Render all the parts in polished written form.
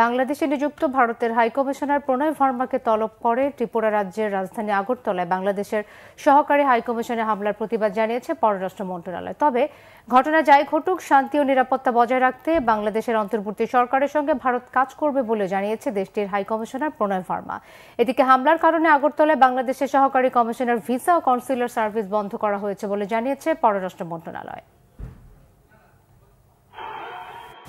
বাংলাদেশে নিযুক্ত ভারতের হাইকমিশনার প্রণয় ভার্মাকে তলব করে ত্রিপুরা রাজ্যের রাজধানী আগরতলায় বাংলাদেশের সহকারী হাইকমিশনে হামলার প্রতিবাদ জানিয়েছে পররাষ্ট্র মন্ত্রণালয়। তবে ঘটনা যাই ঘটুক, শান্তি ও নিরাপত্তা বজায় রাখতে বাংলাদেশের অন্তর্বর্তী সরকারের সঙ্গে ভারত কাজ করবে বলে জানিয়েছে দেশটির হাইকমিশনার প্রণয় ভার্মা। এদিকে হামলার কারণে আগরতলায় বাংলাদেশের সহকারী কমিশনার ভিসা ও কনসুলার সার্ভিস বন্ধ করা হয়েছে বলে জানিয়েছে পররাষ্ট্র মন্ত্রণালয়।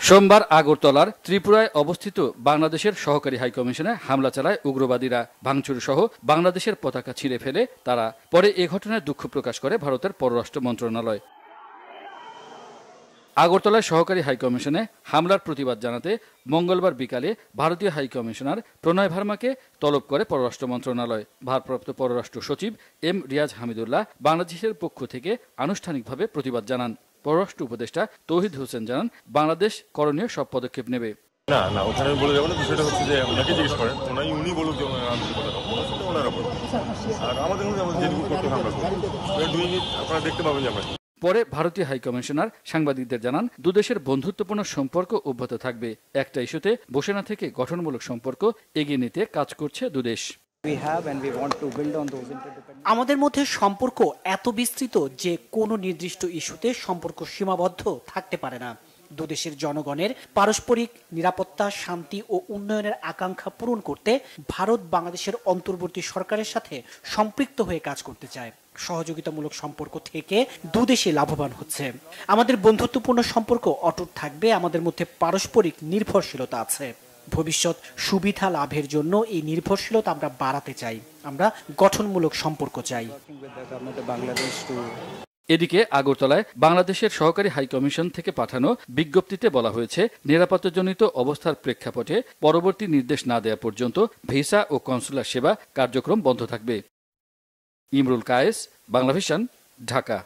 সোমবার আগরতলার ত্রিপুরায় অবস্থিত বাংলাদেশের সহকারী হাইকমিশনে হামলা চালায় উগ্রবাদীরা। ভাঙচুর সহ বাংলাদেশের পতাকা ছিঁড়ে ফেলে তারা। পরে এ ঘটনায় দুঃখ প্রকাশ করে ভারতের পররাষ্ট্র মন্ত্রণালয়। আগরতলায় সহকারী হাইকমিশনে হামলার প্রতিবাদ জানাতে মঙ্গলবার বিকালে ভারতীয় হাইকমিশনার প্রণয় ভার্মাকে তলব করে পররাষ্ট্র মন্ত্রণালয়। ভারপ্রাপ্ত পররাষ্ট্র সচিব এম রিয়াজ হামিদুল্লাহ বাংলাদেশের পক্ষ থেকে আনুষ্ঠানিকভাবে প্রতিবাদ জানান। পররাষ্ট্র উপদেষ্টা তৌহিদ হোসেন জানান, বাংলাদেশ করণীয় সব পদক্ষেপ নেবে। না ওখানে বলে যাবো না, বিষয়টা হচ্ছে যে ওনাকে জিজ্ঞেস করেন, উনি বলুক যে ওনার উপর আর আমাদের যেটুকু করতে আমরা আপনারা দেখতে পাবেন যে আমরা। পরে ভারতীয় হাইকমিশনার সাংবাদিকদের জানান, দুদেশের বন্ধুত্বপূর্ণ সম্পর্ক অব্যাহত থাকবে। একটা ইস্যুতে বসে না থেকে গঠনমূলক সম্পর্ক এগিয়ে নিতে কাজ করছে দুদেশ। আমাদের মধ্যে সম্পর্ক এত বিস্তৃত যে কোনো নির্দিষ্ট ইস্যুতে সম্পর্ক সীমাবদ্ধ থাকতে পারে না। দুদেশের জনগণের পারস্পরিক নিরাপত্তা, শান্তি ও উন্নয়নের আকাঙ্ক্ষা পূরণ করতে ভারত বাংলাদেশের অন্তর্বর্তী সরকারের সাথে সম্পৃক্ত হয়ে কাজ করতে চায়। সহযোগিতামূলক সম্পর্ক থেকে দুদেশে লাভবান হচ্ছে। আমাদের বন্ধুত্বপূর্ণ সম্পর্ক অটুট থাকবে। আমাদের মধ্যে পারস্পরিক নির্ভরশীলতা আছে। ভবিষ্যৎ সুবিধা লাভের জন্য এই নির্ভরশীলতা আমরা বাড়াতে চাই। আমরা গঠনমূলক সম্পর্ক চাই। এদিকে আগরতলায় বাংলাদেশের সহকারী হাইকমিশন থেকে পাঠানো বিজ্ঞপ্তিতে বলা হয়েছে, নিরাপত্তাজনিত অবস্থার প্রেক্ষাপটে পরবর্তী নির্দেশ না দেওয়া পর্যন্ত ভিসা ও কনসুলার সেবা কার্যক্রম বন্ধ থাকবে। ইমরুল কায়েস, বাংলাভিশন, ঢাকা।